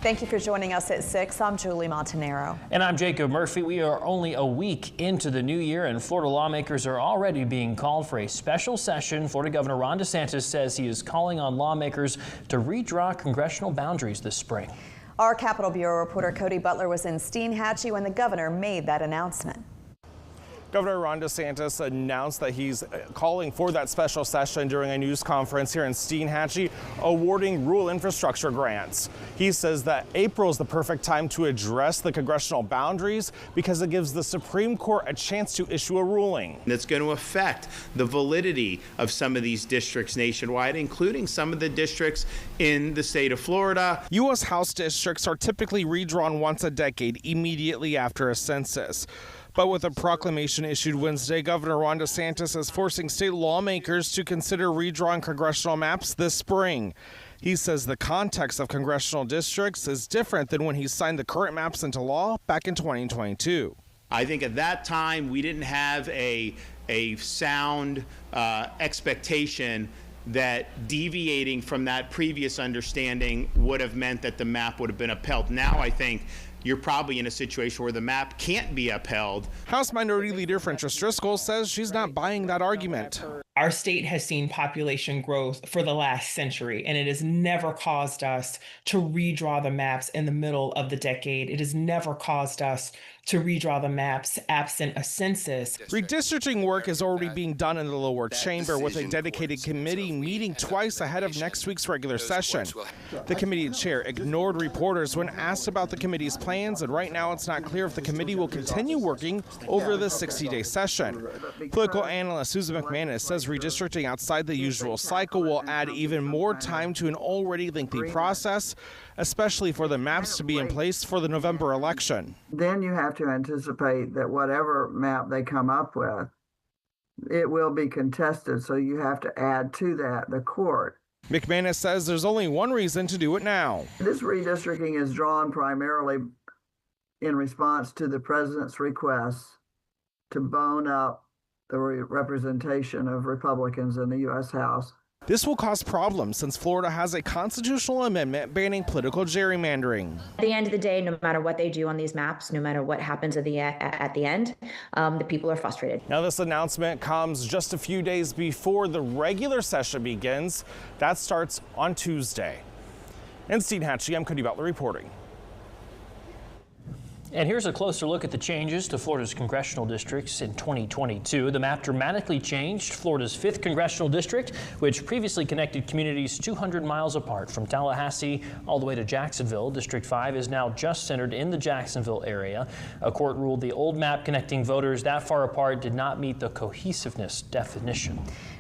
Thank you for joining us at 6. I'm Julie Montanaro. And I'm Jacob Murphy. We are only a week into the new year, and Florida lawmakers are already being called for a special session. Florida Governor Ron DeSantis says he is calling on lawmakers to redraw congressional boundaries this spring. Our Capitol Bureau reporter Cody Butler was in Steinhatchee when the governor made that announcement. Governor Ron DeSantis announced that he's calling for that special session during a news conference here in Steinhatchee, awarding rural infrastructure grants. He says that April is the perfect time to address the congressional boundaries because it gives the Supreme Court a chance to issue a ruling. That's going to affect the validity of some of these districts nationwide, including some of the districts in the state of Florida. U.S. House districts are typically redrawn once a decade, immediately after a census. But with a proclamation issued Wednesday, Governor Ron DeSantis is forcing state lawmakers to consider redrawing congressional maps this spring. He says the context of congressional districts is different than when he signed the current maps into law back in 2022. I think at that time we didn't have a sound expectation that deviating from that previous understanding would have meant that the map would have been upheld. Now I think you're probably in a situation where the map can't be upheld. House Minority Leader Frances Driscoll says she's not buying that argument. Our state has seen population growth for the last century, and it has never caused us to redraw the maps in the middle of the decade. It has never caused us to redraw the maps absent a census. Redistricting work is already being done in the lower chamber with a dedicated committee meeting twice ahead of next week's regular session. The committee chair ignored reporters when asked about the committee's plans, and right now it's not clear if the committee will continue working over the 60-day session. Political analyst Susan McManus says redistricting outside the usual cycle will add even more time to an already lengthy process, especially for the maps to be in place for the November election. Then you have to anticipate that whatever map they come up with, it will be contested, so you have to add to that the court. McManus says there's only one reason to do it now. This redistricting is drawn primarily in response to the president's request to bone up the representation of Republicans in the U.S. House. This will cause problems since Florida has a constitutional amendment banning political gerrymandering. At the end of the day, no matter what they do on these maps, no matter what happens at the end, the people are frustrated. Now, this announcement comes just a few days before the regular session begins. That starts on Tuesday. In Steinhatchee, I'm Cody Butler reporting. And here's a closer look at the changes to Florida's congressional districts in 2022. The map dramatically changed Florida's 5th congressional district, which previously connected communities 200 miles apart from Tallahassee all the way to Jacksonville. District 5 is now just centered in the Jacksonville area. A court ruled the old map connecting voters that far apart did not meet the cohesiveness definition.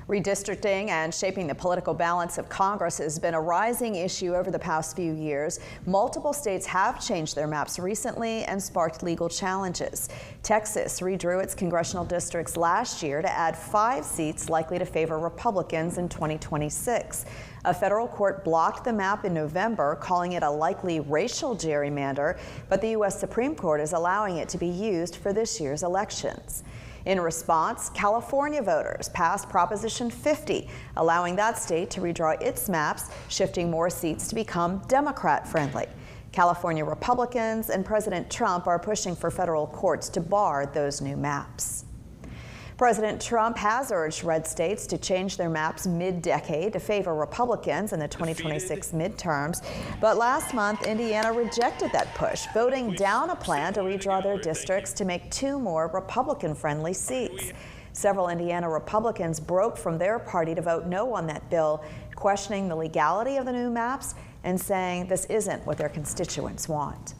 Redistricting and shaping the political balance of Congress has been a rising issue over the past few years. Multiple states have changed their maps recently and sparked legal challenges. Texas redrew its congressional districts last year to add 5 seats likely to favor Republicans in 2026. A federal court blocked the map in November, calling it a likely racial gerrymander, but the U.S. Supreme Court is allowing it to be used for this year's elections. In response, California voters passed Proposition 50, allowing that state to redraw its maps, shifting more seats to become Democrat-friendly. California Republicans and President Trump are pushing for federal courts to bar those new maps. President Trump has urged red states to change their maps mid-decade to favor Republicans in the 2026 midterms. But last month, Indiana rejected that push, voting down a plan to redraw their districts to make 2 more Republican-friendly seats. Several Indiana Republicans broke from their party to vote no on that bill, questioning the legality of the new maps and saying this isn't what their constituents want.